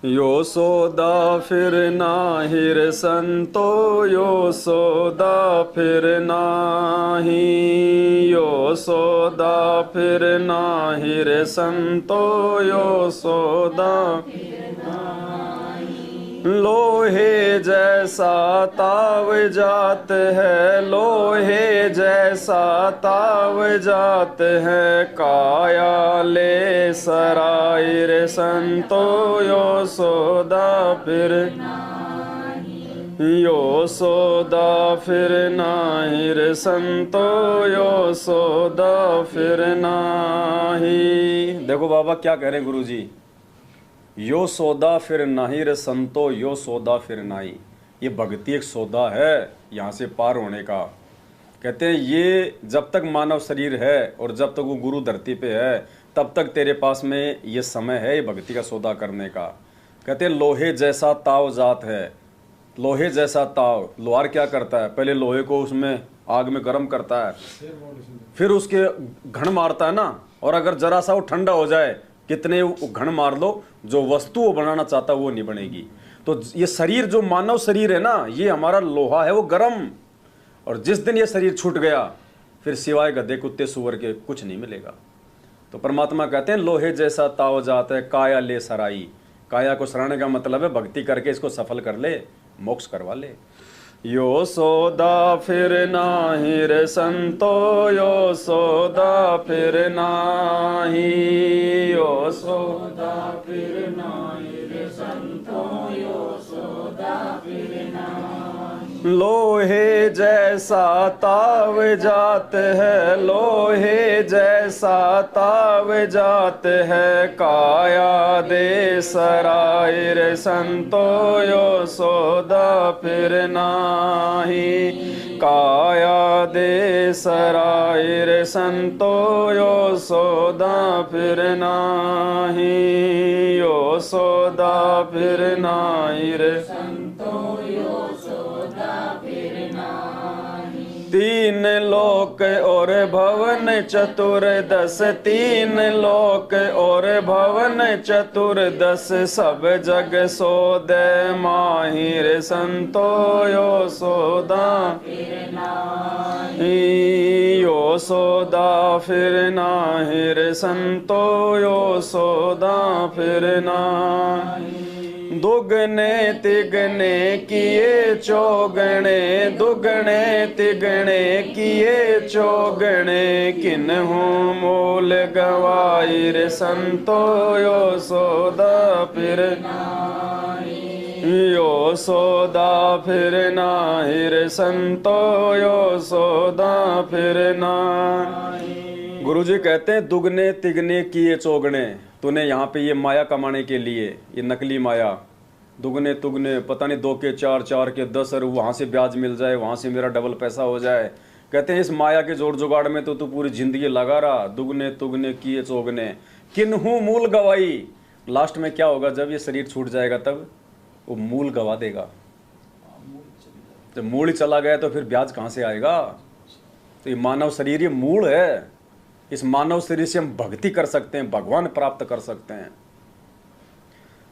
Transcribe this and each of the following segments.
यो सौदा फिर नाहिर संतो, यो सौदा फिर नाही, यो सौदा फिर नाहिर संतो, यो सौदा लोहे जैसा ताव जात है, लोहे जैसा ताव जात है, काया ले सराय रे संतो, यो सौदा फिर यो सौदा फिर नाही रे संतो, यो सौदा फिर नाही। देखो बाबा क्या कह रहे हैं गुरु जी, यो सौदा फिर नाही रे संतो, यो सौदा फिर नाही। ये भक्ति एक सौदा है यहाँ से पार होने का। कहते हैं ये जब तक मानव शरीर है और जब तक वो गुरु धरती पे है तब तक तेरे पास में ये समय है ये भक्ति का सौदा करने का। कहते हैं लोहे जैसा ताव जात है, लोहे जैसा ताव। लोहार क्या करता है, पहले लोहे को उसमें आग में गर्म करता है, फिर उसके घण मारता है ना, और अगर जरा सा वो ठंडा हो जाए, कितने घण मार लो, जो वस्तु वो बनाना चाहता है वो नहीं बनेगी। तो ये शरीर जो मानव शरीर है ना, ये हमारा लोहा है वो गर्म, और जिस दिन ये शरीर छूट गया फिर सिवाय गधे कुत्ते सुअर के कुछ नहीं मिलेगा। तो परमात्मा कहते हैं लोहे जैसा ताव जात है, काया ले सराई। काया को सराने का मतलब है भक्ति करके इसको सफल कर ले, मोक्ष करवा ले। यो सौदा फिर नाही रे संतो, यो सौदा फिर नाही, यो सौदा फिर नाही रे संतो, यो सौदा फिर नाही। लोहे जैसा ताव जात है, लोहे जैसा ताव जात है, काया दे सराय रे संतो, यो सौदा फिर नाही, काया दे सराय रे संतो, यो सौदा फिर नाही, यो सौदा फिर नाही रे संतो, यो सौदा फिर नाही। तीन लोक और भवन चतुर्दश, तीन लोक और भवन चतुर्दश, सब जग सौदे माहिर संतो, यो सौदा फिर नाही, यो सौदा फिर नाहिर संतो, यो सौदा फिर नाही। दुगने तिगने किए चौगने, दुगने तिगने किए चौगने, किन्हू मूल गवाई रे संतो, यो सौदा फिर नाही, यो सौदा फिर नाही रे संतो, यो सौदा फिर नाही। गुरुजी कहते हैं दुगने तिगने किए चौगने। तूने यहाँ पे ये माया कमाने के लिए, ये नकली माया, दुगने तुगने, पता नहीं 2 के 4, 4 के 10, और वहाँ से ब्याज मिल जाए, वहाँ से मेरा डबल पैसा हो जाए। कहते हैं इस माया के जोड़ जुगाड़ में तो तू पूरी जिंदगी लगा रहा। दुगने तुगने किए चौगने, किन्हू मूल गवाई। लास्ट में क्या होगा, जब ये शरीर छूट जाएगा तब वो मूल गवा देगा। जब मूल ही चला गया तो फिर ब्याज कहाँ से आएगा। तो ये मानव शरीर ये मूल है। इस मानव शरीर से हम भक्ति कर सकते हैं, भगवान प्राप्त कर सकते हैं।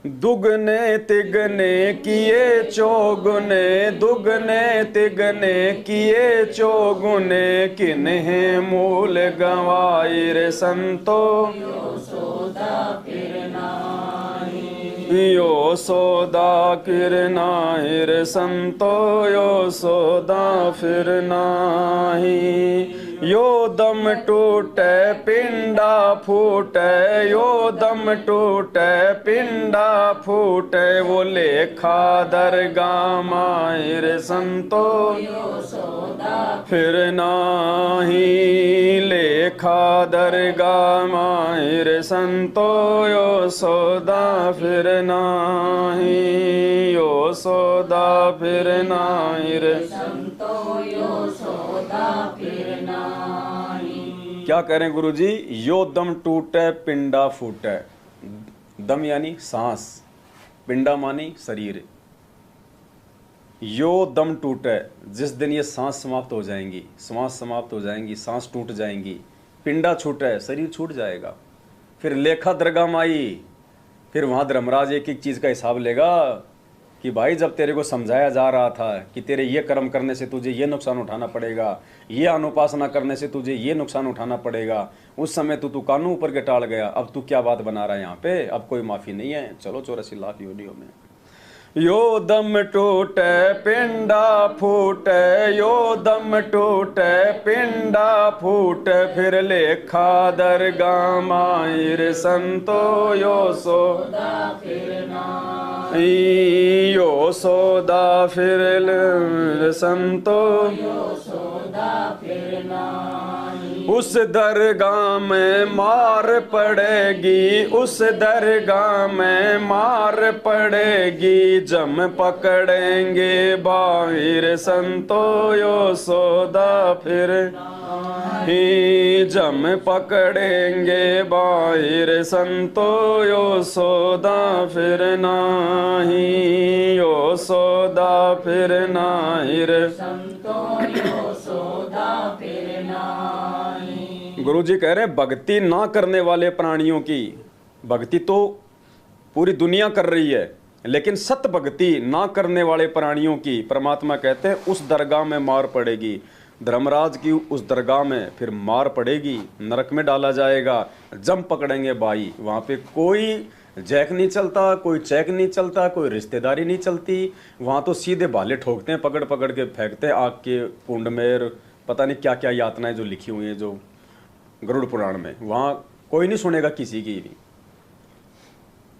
दुगने तिगने किए चौगुने, दुगने तिगने किए चौगुने, किन्हें मूल गवाई रे संतो, यो सौदा फिर नाही, यो सौदा फिर नाही रे संतो, यो सौदा फिर नाही। यो दम टूटे पिंडा फूटे, यो दम टूटे पिंडा फूटे, वो लेखा दरगाह माई रे संतो, यो सौदा फिर नाही, लेखा दरगाह माई रे संतो, यो सौदा फिर नाही, यो सौदा फिर नाही रे संतो, यो सौदा फिर नाही। क्या करें गुरुजी, यो दम टूटे पिंडा फूटे। दम यानी सांस, पिंडा मानी शरीर। यो दम टूटे, जिस दिन ये सांस समाप्त हो जाएंगी, सांस समाप्त हो जाएंगी, सांस टूट जाएंगी, पिंडा छूटे, शरीर छूट जाएगा। फिर लेखा दरगाह माई, फिर वहाँ धर्मराज एक एक चीज़ का हिसाब लेगा कि भाई जब तेरे को समझाया जा रहा था कि तेरे ये कर्म करने से तुझे ये नुकसान उठाना पड़ेगा, ये अनुपासना करने से तुझे ये नुकसान उठाना पड़ेगा, उस समय तू कानून ऊपर के टाल गया, अब तू क्या बात बना रहा है यहाँ पे, अब कोई माफ़ी नहीं है, चलो 84 लाख योनियों में। यो दम टूटे पिंडा फूटे, यो दम टूटे पिंडा फूटे, फिर लेखा दरगाह माहिर संतो यो सौदा फिर संतो उस दरगाह में मार पड़ेगी, उस दरगाह में मार पड़ेगी, जम पकड़ेंगे बाहिर संतो यो सौदा फिर ही, जम पकड़ेंगे बाहिर संतो यो सौदा फिर नाही, यो सौदा फिर नाहिर संतो यो सौदा फिर नाही। गुरु जी कह रहे हैं भक्ति ना करने वाले प्राणियों की, भक्ति तो पूरी दुनिया कर रही है, लेकिन सत भक्ति ना करने वाले प्राणियों की परमात्मा कहते हैं उस दरगाह में मार पड़ेगी। धर्मराज की उस दरगाह में फिर मार पड़ेगी, नरक में डाला जाएगा, जम पकड़ेंगे भाई। वहाँ पे कोई जैक नहीं चलता, कोई चेक नहीं चलता, कोई रिश्तेदारी नहीं चलती, वहाँ तो सीधे भाले ठोकते हैं, पकड़ पकड़ के फेंकते हैं आग के कुंड में, पता नहीं क्या क्या यातनाएं जो लिखी हुई हैं जो गरुड़ पुराण में, वहाँ कोई नहीं सुनेगा किसी की भी।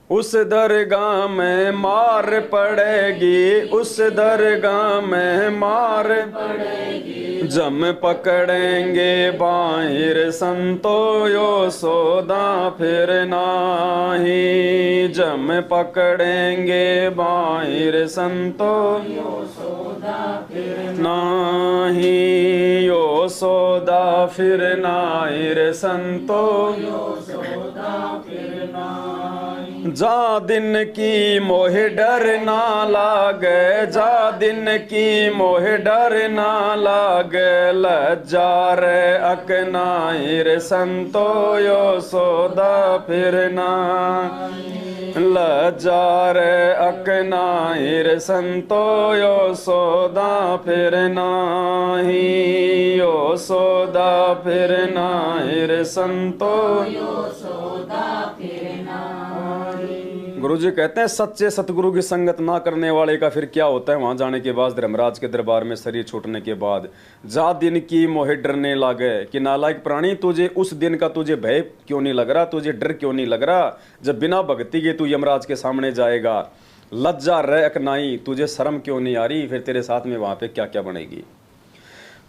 उस दरगाह में मार पड़ेगी, उस दरगाह में मार पड़ेगी, जम पकड़ेंगे बाहिर संतो यो सौदा फिर नाही, जम पकड़ेंगे बाहिर संतो यो सौदा फिर नाही, यो सौदा फिर नाहिर संतो यो सौदा फिर नाही। जा दिन की मोहे डर ना लागे, जा दिन की मोहे डर ना लागे, लज्जा रे अकनाहिर संतो यो सौदा फिर नाही, लज्जा रे अकनाहिर संतो यो सौदा फिर नाही, यो सौदा फिर नाहिर संतो यो सौदा फिर नाही। गुरु जी कहते हैं सच्चे सतगुरु की संगत ना करने वाले का फिर क्या होता है। वहां जाने के बाद धर्मराज के दरबार में शरीर छूटने के बाद, जा दिन की मोहे डरने लागे, कि नालायक प्राणी तुझे उस दिन का तुझे भय क्यों नहीं लग रहा, तुझे डर क्यों नहीं लग रहा, जब बिना भक्ति के तू यमराज के सामने जाएगा। लज्जा रह अकनाई, तुझे शर्म क्यों नहीं आ रही, फिर तेरे साथ में वहां पे क्या क्या बनेगी।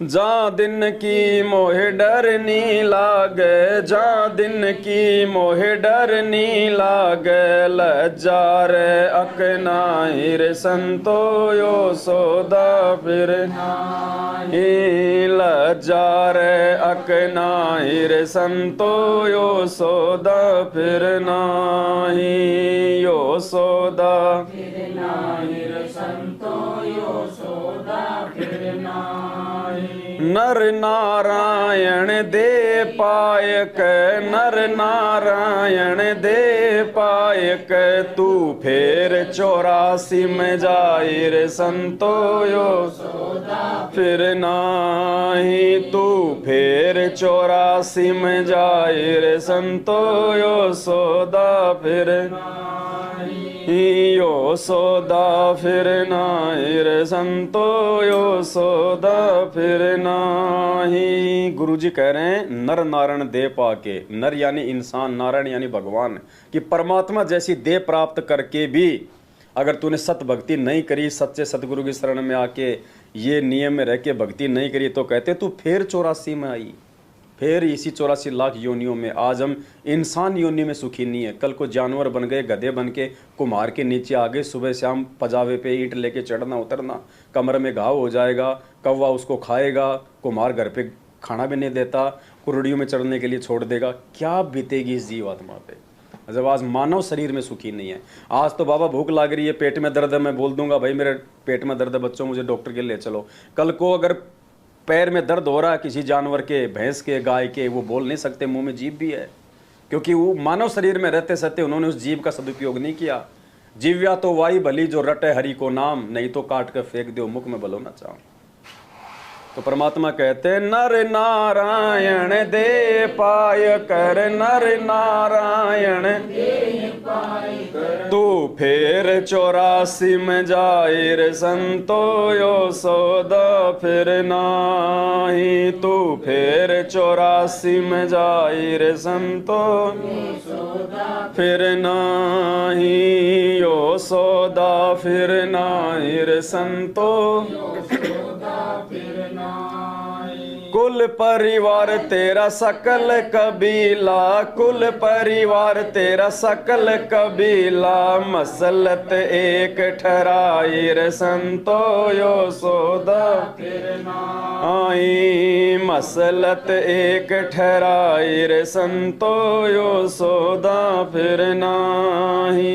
जा दिन की मोहे डर नी लागे, जा दिन की मोहे डर नी लागे, लज्जा रे अकनाहिर संतो यो सौदा फिर नाही, लज्जा रे अकनाहिर संतो यो सौदा फिर नाही, यो सौदा फिर नाहिर संतो यो सौदा फिर नाही। नर नारायण दे पायक, नर नारायण दे पायक, तू फेर 84 में जाहिर संतो यो सौदा फिर नाही, तू फेर 84 में जाहिर संतो यो सौदा फिर नाही, यो सौदा फिर नाहिर संतो यो सौदा फिर नाही। गुरु जी कह रहे हैं नर नारायण देह पाके, नर यानी इंसान, नारायण यानी भगवान, कि परमात्मा जैसी देह प्राप्त करके भी अगर तूने सत भक्ति नहीं करी, सच्चे सतगुरु की शरण में आके ये नियम में रह के भक्ति नहीं करी, तो कहते तू फिर 84 में आई, फिर इसी 84 लाख योनियों में। आज हम इंसान योनि में सुखी नहीं है, कल को जानवर बन गए, गधे बन के कुम्हार के नीचे आ गए, सुबह शाम पजावे पे ईंट लेके चढ़ना उतरना, कमर में घाव हो जाएगा, कौवा उसको खाएगा, कुम्हार घर पे खाना भी नहीं देता, कुरड़ियों में चढ़ने के लिए छोड़ देगा, क्या बीतेगी इस जीवात्मा पे जब आज मानव शरीर में सुखी नहीं है। आज तो बाबा भूख लग रही है, पेट में दर्द है, मैं बोल दूंगा भाई मेरे पेट में दर्द है बच्चों, मुझे डॉक्टर के ले चलो। कल को अगर पैर में दर्द हो रहा है किसी जानवर के, भैंस के, गाय के, वो बोल नहीं सकते, मुंह में जीभ भी है, क्योंकि वो मानव शरीर में रहते सहते उन्होंने उस जीव का सदुपयोग नहीं किया। जीव्या तो वाई भली जो रटे हरि को नाम, नहीं तो काट कर फेंक दो मुख में भलो न चाहो। तो परमात्मा कहते नर नारायण दे पाय कर, नर नारायण तू फेर 84 में जाए रे संतो यो सौदा फिर नाही, तू फेर 84 में जाए रे संतो फिर नाही, यो सौदा फिर नाही रे संतो। कुल परिवार तेरा सकल कबीला, कुल परिवार तेरा सकल कबीला, मसलत एक ठहराई रे संतो यो सौदा आई, मसलत एक ठहराई रे संतो यो सौदा फिर नाही,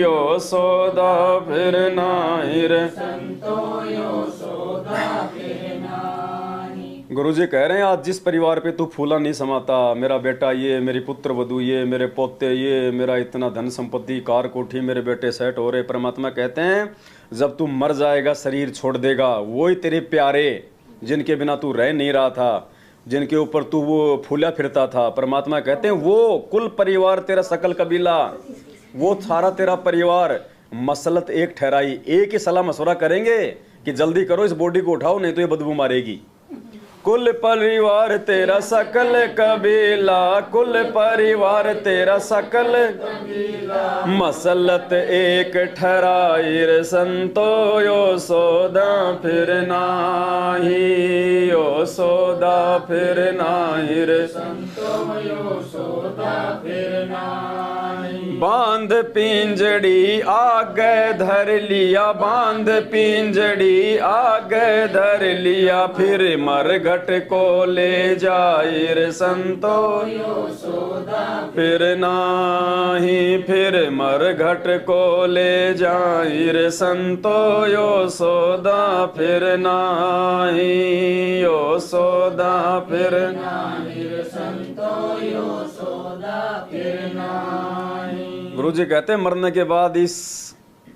यो सौदा फिर नाही रे संतो यो सौदा फिर नाही। गुरुजी कह रहे हैं आज जिस परिवार पे तू फूला नहीं समाता, मेरा बेटा ये, मेरी पुत्र वधू ये, मेरे पोते ये, मेरा इतना धन संपत्ति कार कोठी, मेरे बेटे सेट हो रहे। परमात्मा कहते हैं जब तू मर जाएगा शरीर छोड़ देगा, वही तेरे प्यारे जिनके बिना तू रह नहीं रहा था, जिनके ऊपर तू वो फूला फिरता था, परमात्मा कहते हैं वो कुल परिवार तेरा सकल कबीला, वो सारा तेरा परिवार मसलत एक ठहराई, एक ही सलाह मशवरा करेंगे कि जल्दी करो इस बॉडी को उठाओ नहीं तो ये बदबू मारेगी। कुल परिवार तेरा सकल कबीला, कुल परिवार तेरा सकल कबीला, मसलत एक ठहराई रे संतो यो सौदा फिर नाही, यो सौदा फिर नाही रे संतो यो सौदा फिर नाही। बांध पिंजड़ी आगे धर लिया, बांध पिंजड़ी आगे धर लिया, फिर मर घट को ले जाए रे संतो यो सौदा फिर नाही, फिर मर घट को ले जाए रे संतो यो सौदा फिर नाही, यो सौदा फिर नाही रे संतो यो सौदा फिर नाही। गुरु जी कहते हैं मरने के बाद इस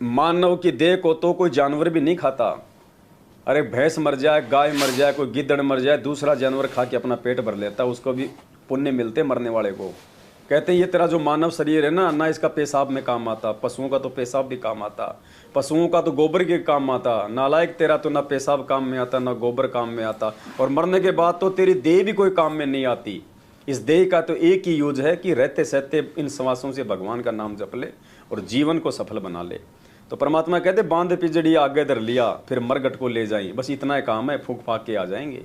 मानव की देह को तो कोई जानवर भी नहीं खाता। अरे भैंस मर जाए, गाय मर जाए, कोई गिद्दड़ मर जाए, दूसरा जानवर खा के अपना पेट भर लेता है, उसको भी पुण्य मिलते मरने वाले को। कहते हैं ये तेरा जो मानव शरीर है ना, ना इसका पेशाब में काम आता, पशुओं का तो पेशाब भी काम आता, पशुओं का तो गोबर के काम आता, नालायक तेरा तो ना पेशाब काम में आता ना गोबर काम में आता, और मरने के बाद तो तेरी देह भी कोई काम में नहीं आती। इस देह का तो एक ही यूज है कि रहते सहते इन श्वासों से भगवान का नाम जप ले और जीवन को सफल बना ले। तो परमात्मा कहते बांध पिंजड़ी आगे धर लिया, फिर मरघट को ले जाएं, बस इतना ही काम है, फूंक फाक के आ जाएंगे।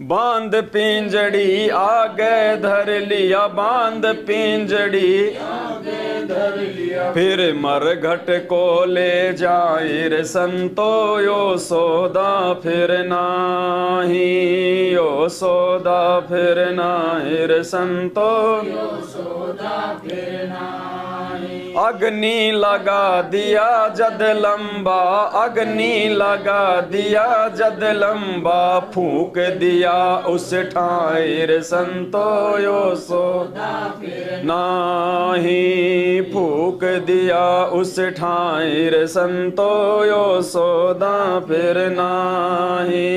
बांध पिंजड़ी आगे धर लिया, बांध पिंजड़ी आगे धर लिया, फिर मरघट को ले जाए रे संतो यो सौदा फिर नाही, यो सौदा फिर नाही रे संतो यो सौदा फिर नाही। अग्नि लगा दिया जद लंबा, अग्नि लगा दिया जद लंबा, फूंक दिया उस ठाई रे संतो यो सौदा फिर नाही, फूंक दिया उस ठाई रे संतो यो सौदा फिर नाही,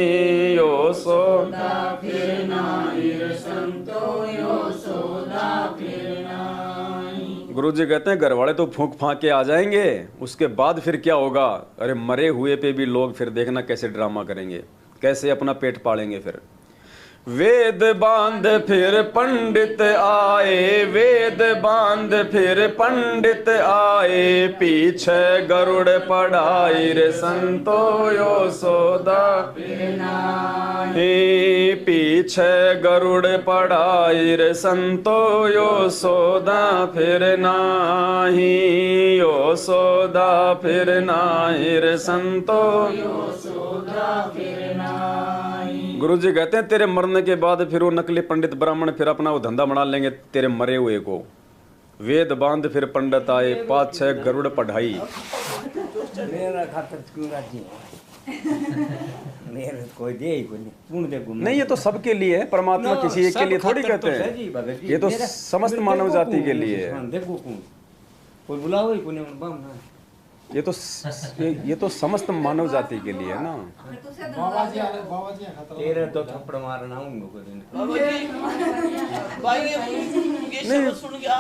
यो सौदा फिर नाही रे संतो यो सौदा फिर नाही। गुरु जी कहते हैं घर वाले तो फूंक फांक के आ जाएंगे, उसके बाद फिर क्या होगा? अरे मरे हुए पे भी लोग फिर देखना कैसे ड्रामा करेंगे, कैसे अपना पेट पालेंगे। फिर वेद बांध फिर पंडित आए, वेद बांध फिर पंडित आए, पीछे गरुड़ पढ़ाई रे संतो यो सौदा फिर नाही, पीछे गरुड़ पढ़ाई रे संतो यो सौदा फिर नाही, यो सौदा फिर नाही रे संतो यो सौदा फिर नाही। गुरु जी कहते हैं तेरे मरने के बाद फिर वो नकली पंडित ब्राह्मण फिर अपना वो धंधा बना लेंगे तेरे मरे हुए को। वेद बांध फिर पंडित आए, 5-6 गरुड़ पढ़ाई। मेरे कोई दे ही कोई नहीं पूर्ण दे घूमना नहीं, ये तो सबके लिए है, परमात्मा किसी एक के लिए थोड़ी कहते हैं, ये तो समस्त मानव जाति के लिए है। देखो कोई बुलाओ ही कोई नहीं बाम ना, ये तो समस्त मानव जाति के लिए है ना। तेरे तो थप्पड़ मारना आऊंगा कोई दिन। नहीं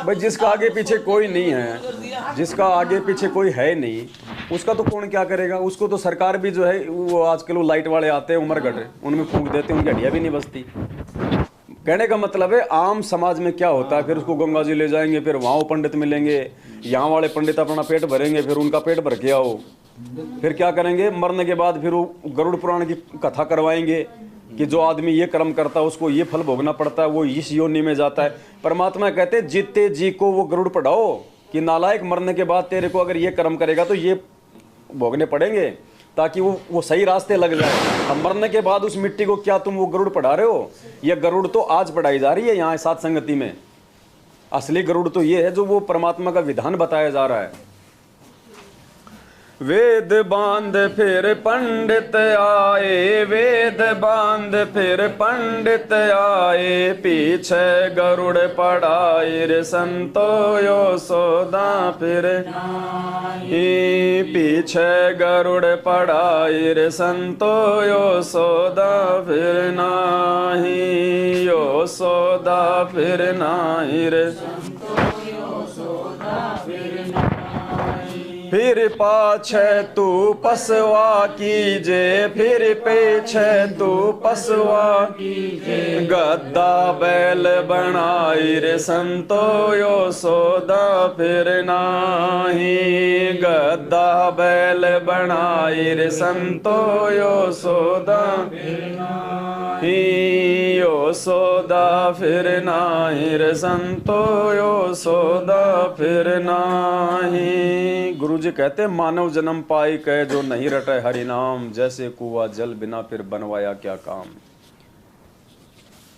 भाई, जिसका आगे पीछे कोई नहीं है, जिसका आगे पीछे कोई है नहीं, उसका तो कौन क्या करेगा। उसको तो सरकार भी जो है वो आजकल वो लाइट वाले आते हैं उमरगढ़, उनमें फूंक देते हैं, उनकी हड्डियां भी नहीं बचती। कहने का मतलब है आम समाज में क्या होता है, फिर उसको गंगा जी ले जाएंगे, फिर वहाँ वो पंडित मिलेंगे, यहाँ वाले पंडित अपना पेट भरेंगे, फिर उनका पेट भर के आओ, फिर क्या करेंगे मरने के बाद, फिर वो गरुड़ पुराण की कथा करवाएंगे कि जो आदमी ये कर्म करता है उसको ये फल भोगना पड़ता है, वो इस योनि में जाता है। परमात्मा कहते हैं जीते जी को वो गरुड़ पढ़ाओ कि नालायक मरने के बाद तेरे को अगर ये कर्म करेगा तो ये भोगने पड़ेंगे, ताकि वो सही रास्ते लग जाए। अब मरने के बाद उस मिट्टी को क्या तुम वो गरुड़ पढ़ा रहे हो? ये गरुड़ तो आज पढ़ाई जा रही है यहाँ सात संगति में। असली गरुड़ तो ये है जो वो परमात्मा का विधान बताया जा रहा है। वेद बांध फिर पंडित आए, वेद बांध फिर पंडित आए, पीछे गरुड़ पढ़ाई रे संतो यो सोदा फिर ही, पीछे गरुड़ पढ़ाई रे संतो यो सोदा फिर नाही, यो सोदा फिर नाही रे। फिर पाछे तू पसवा कीजे, फिर पीछे तू पसवा कीजे, गद्दा बैल बनाई रे संतो यो सोदा फिर नाही, गद्दा बैल बनाई रे संतो यो सोदा फिर नाही, यो सोदा फिर नाही रे संतो यो सोदा फिर नाही। गुरु जी कहते हैं मानव जन्म पाई कह जो नहीं रटे हरि नाम, जैसे कुआ जल बिना फिर बनवाया क्या काम।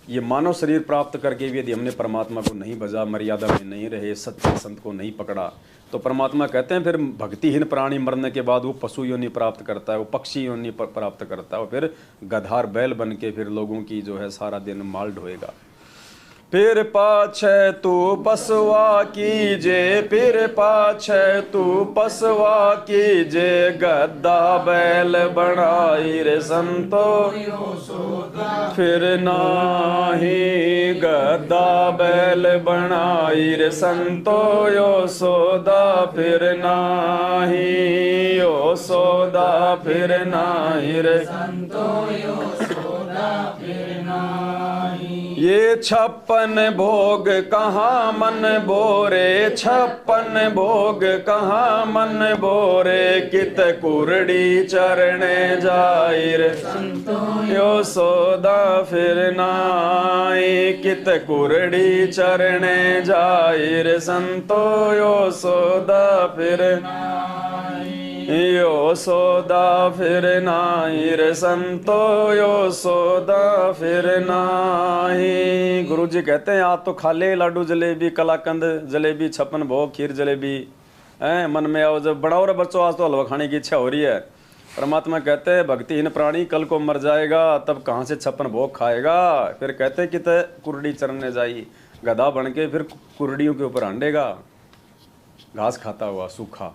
ये मानव शरीर प्राप्त करके भी यदि हमने परमात्मा को नहीं भजा, मर्यादा में नहीं रहे, सच्चे संत को नहीं पकड़ा, तो परमात्मा कहते हैं फिर भक्तिहीन प्राणी मरने के बाद वो पशु योनि प्राप्त करता है, वो पक्षी योनि प्राप्त करता है, और फिर गधार बैल बन के फिर लोगों की जो है सारा दिन माल ढोएगा। फिर पाछे तू पसवा कीजे, फिर पाछे तू पसवा कीजे, गद्दा बैल बनाई रे संतो फिर नाही, गद्दा बैल बनाई रे संतो यो सोदा फिर नाही, यो सोदा फिर नाही रे संतो यो सोदा फिर नाही। ये 56 भोग कहाँ मन बोरे, 56 भोग कहाँ मन बोरे, कित कुरड़ी चरणे जाइर यो सोदा फिर नाई, कित कुरड़ी चरणे जाइर संतो यो सोदा फिर यो सोदा फिर नाही रे संतो यो सोदा फिर नाही। गुरु जी कहते हैं आप तो खा ले लाडू जलेबी कलाकंद जलेबी 56 भोग खीर जलेबी हैं, मन में आओ जब बढ़ाओ रे बच्चों आज तो हलवा खाने की इच्छा हो रही है। परमात्मा कहते हैं भक्तिहीन प्राणी कल को मर जाएगा, तब कहाँ से 56 भोग खाएगा। फिर कहते हैं कि ते कुरड़ी चरने जाई, गधा बन के फिर कुरड़ियों के ऊपर हांडेगा, घास खाता हुआ सूखा।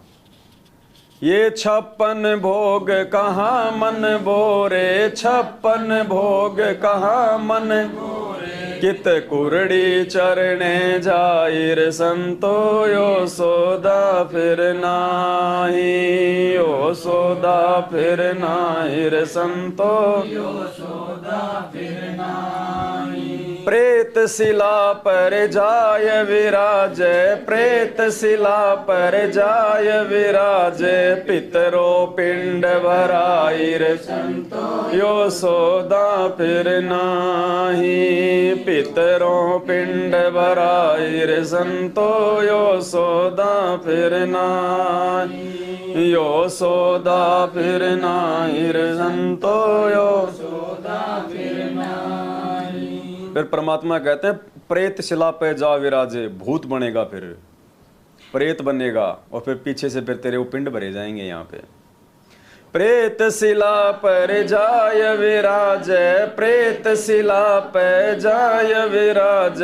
ये 56 भोग कहाँ मन बोरे, 56 भोग कहाँ मन बोरे, कित कुरड़ी चरणे जाइर संतो यो सोदा फिर नाही, यो सोदा फिर नाही रे संतो यो सोदा फिर नाही। प्रेत शिला पर जाय विराजे, प्रेत शिला पर जाय विराजे, पितरो पिंड भराइर संतो यो सोदा फिर नाही, पितरो पिंड भराइर संतो यो सोदा फिर नाही, यो सोदा फिर नाही संतो यो सोदा फिर नाही। फिर परमात्मा कहते हैं प्रेत शिला पे जा विराजे, भूत बनेगा, फिर प्रेत बनेगा और फिर पीछे से फिर तेरे वो पिंड भरे जाएंगे यहाँ पे। प्रेत शिला पर जाय विराज, प्रेत शिला पर जाय विराज,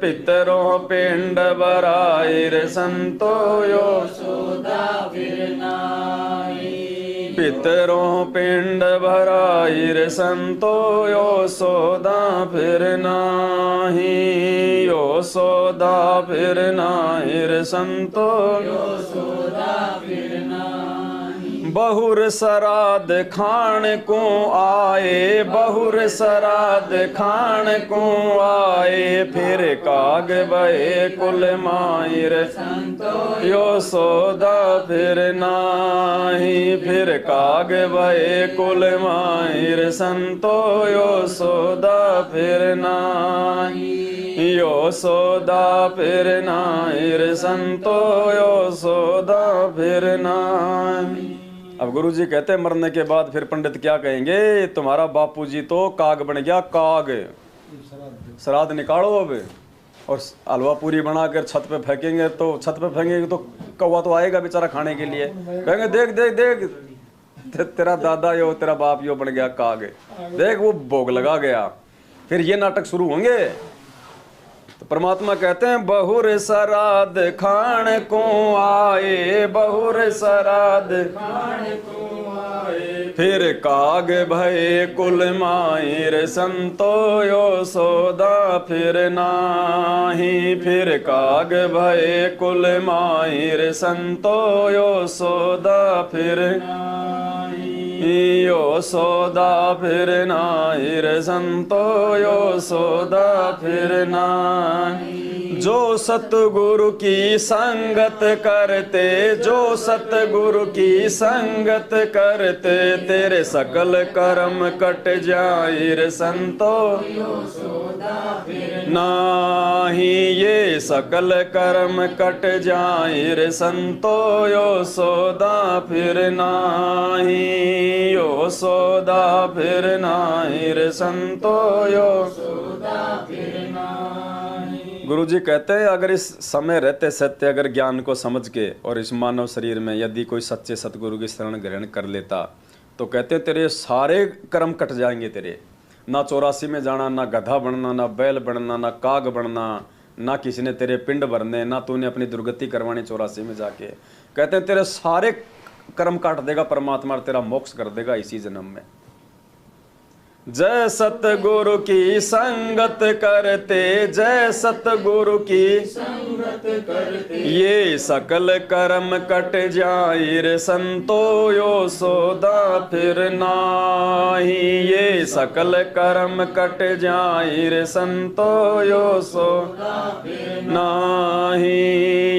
पितरों पिंड बराइर संतो यशोदा फिर नाही। पितरों पिंड भराइर संतो यशोदा फिर नाही, यशोदा फिर नाहिर संतो यशोदा फिर नाही। बहुर सराद खान को आए, बहुर सराद खान को आए, फिर काग बहे कुल माहिर संतो यशोदा फिर नाही। फिर काग बहे कुल माहिर संतो यशोदा फिर नाही, यशोदा फिर नाहिर संतो यशोदा फिर नाही। अब गुरुजी कहते हैं मरने के बाद फिर पंडित क्या कहेंगे, तुम्हारा बापूजी तो काग बन गया, काग। श्राद्ध निकालो अब, और हलवा पूरी बनाकर छत पे फेंकेंगे, तो छत पे फेंकेंगे तो कौवा तो आएगा बेचारा खाने के लिए, कहेंगे देख देख देख तेरा दादा यो तेरा बाप यो बन गया काग, देख वो भोग लगा गया। फिर ये नाटक शुरू होंगे। तो परमात्मा कहते हैं बहुर सराद खान को आए, बहुर सराद खान को आए, फिर काग भये कुल माहिर संतो यशोदा फिर नाही। फिर काग भये कुल माहिर संतो यशोदा फिर नाही, यशोदा फिर नाहिर संतो यशोदा फिर नाही। जो सतगुरु की संगत करते, जो सतगुरु की संगत करते, तेरे सकल कर्म कट जाहिर संतो यशोदा फिर नाही। ये सकल कर्म कट जाहिर संतो यशोदा फिर नाही, यशोदा फिर नाहिर संतो यशोदा फिर नाही। गुरुजी कहते हैं अगर इस समय रहते सत्य अगर ज्ञान को समझ के और इस मानव शरीर में यदि कोई सच्चे सतगुरु की शरण ग्रहण कर लेता तो कहते हैं तेरे सारे कर्म कट जाएंगे तेरे। ना 84 में जाना, ना गधा बनना, ना बैल बनना, ना काग बनना, ना किसी ने तेरे पिंड भरने, ना तूने अपनी दुर्गति करवानी 84 में जाके। कहते हैं तेरे सारे कर्म काट देगा परमात्मा, तेरा मोक्ष कर देगा इसी जन्म में। जय सतगुरु की संगत करते, जय सतगुरु की संगत करते, ये सकल कर्म कट जाहिर संतो यशोदा फिर नाही। ये सकल कर्म कट जाहिर संतो यशोदा फिर नाही,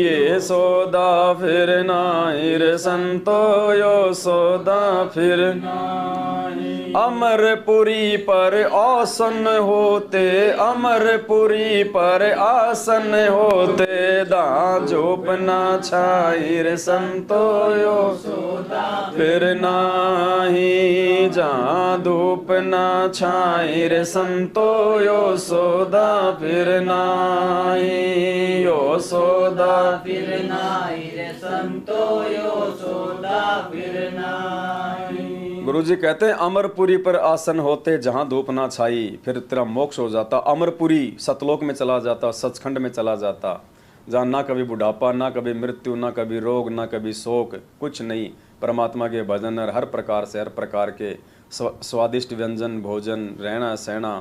यशोदा फिर नाहिर संतो यशोदा फिर नाही। अमरपुरी पर आसन होते, अमरपुरी पर आसन होते, दां जोपना छाहिर संतो यशोदा फिर नाही। जहाँ धूप न छाहिर संतो यशोदा फिर नाही, यशोदा फिर नाहिर संतो यशोदा फिर नाही। गुरुजी कहते हैं अमरपुरी पर आसन होते, जहां धूप ना छाई, फिर तेरा मोक्ष हो जाता। अमरपुरी सतलोक में चला जाता, सचखंड में चला जाता, जहाँ ना कभी बुढ़ापा, ना कभी मृत्यु, ना कभी रोग, ना कभी शोक, कुछ नहीं। परमात्मा के भजन और हर प्रकार से हर प्रकार के स्वादिष्ट व्यंजन भोजन, रहना सहना,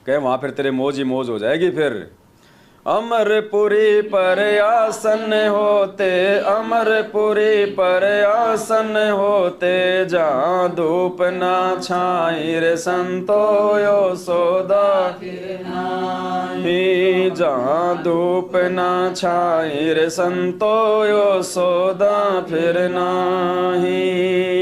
कहे वहाँ फिर तेरे मौज ही मौज हो जाएगी। फिर अमरपुरी पर आसन होते, अमरपुरी पर आसन होते, जहाँ धूप ना छाहिर संतो यशोदा फिर नाही। जहाँ धूप ना छाहिर संतो यशोदा फिर नाही,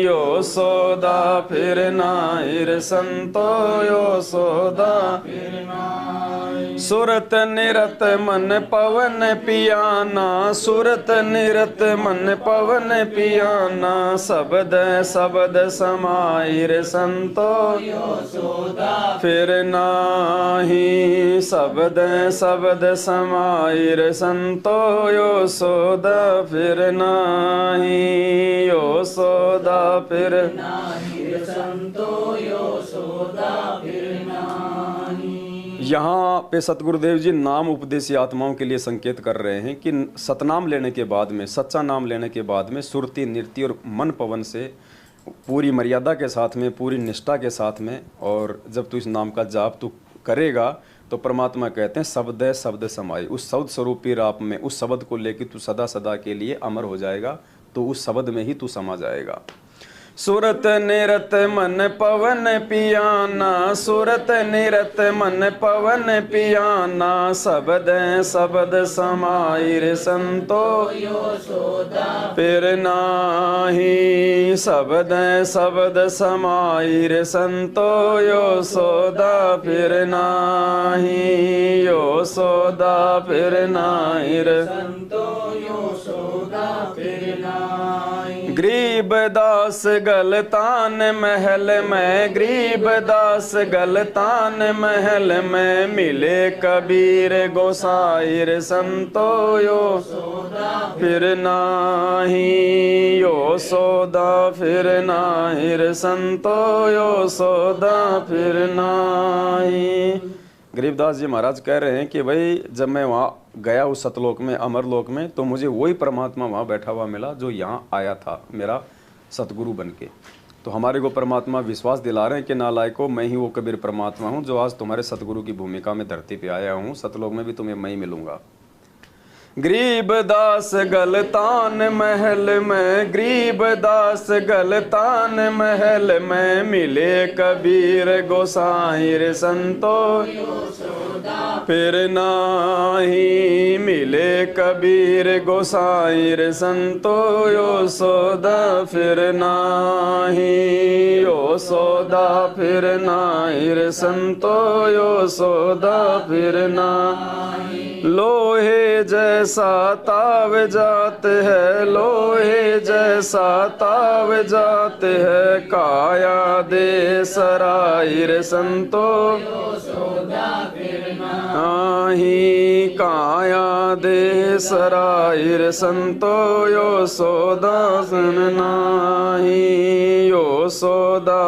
यशोदा फिर नाहिर संतो यशोदा फिर नाही। सुरत निरत मन पवन पियाना, सुरत निरत मन पवन पियाना, शब्द शब्द समाहिर संतो यशोदा फिर नाही। शब्द शब्द समाहिर संतो यशोदा फिर नाही, यशोदा फिर यहाँ पे सतगुरुदेव जी नाम उपदेशी आत्माओं के लिए संकेत कर रहे हैं कि सतनाम लेने के बाद में, सच्चा नाम लेने के बाद में सुरती, नृत्य और मन पवन से पूरी मर्यादा के साथ में, पूरी निष्ठा के साथ में, और जब तू इस नाम का जाप तू करेगा तो परमात्मा कहते हैं शब्द है शब्द समाई, उस शब्द स्वरूपी राप में उस शब्द को लेकर तू सदा सदा के लिए अमर हो जाएगा, तो उस शब्द में ही तू समा जाएगा। सुरत निरत मन पवन पियाना, सुरत निरत मन पवन पियाना, शब्द शब्द समाइर संतो फिर नाही, शब्द शब्द समाइर संतो यशोदा फिर नाही, यशोदा फिर नाहिर गरीबदास गलतान महल में, गरीबदास गलतान महल में, मिले कबीर गोसाईर संतो यशोदा फिर नाही, यशोदा फिर नाहिर संतो यशोदा फिर नाही। गरीबदास जी महाराज कह रहे हैं कि भाई जब मैं वहाँ गया उस सतलोक में, अमरलोक में, तो मुझे वही परमात्मा वहाँ बैठा हुआ मिला जो यहाँ आया था मेरा सतगुरु बन के। तो हमारे को परमात्मा विश्वास दिला रहे हैं कि नालायकों, मैं ही वो कबीर परमात्मा हूँ जो आज तुम्हारे सतगुरु की भूमिका में धरती पे आया हूँ, सतलोक में भी तुम्हें मैं ही मिलूंगा। गरीबदास गलतान महल में, गरीबदास गलतान महल में, मिले कबीर गोसाईर संतो फिर नाही, मिले कबीर गोसाईर संतो यशोदा फिर नाही, यशोदा फिर नाहिर संतो यशोदा फिर नाही। लोहे जैसा ताव जाते है, लोहे जैसा ताव जाते है, काया दे सराइर संतो नाही, काया दे सराइर संतो यशोदा फिर नाही, यशोदा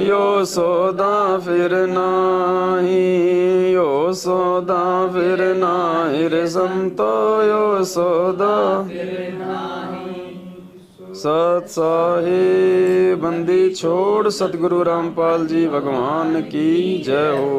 यशोदा फिर नाही, यशोदा फिर नाहिर संतो यशोदा। सत साहिब बंदी छोड़ सतगुरु रामपाल जी भगवान की जय हो।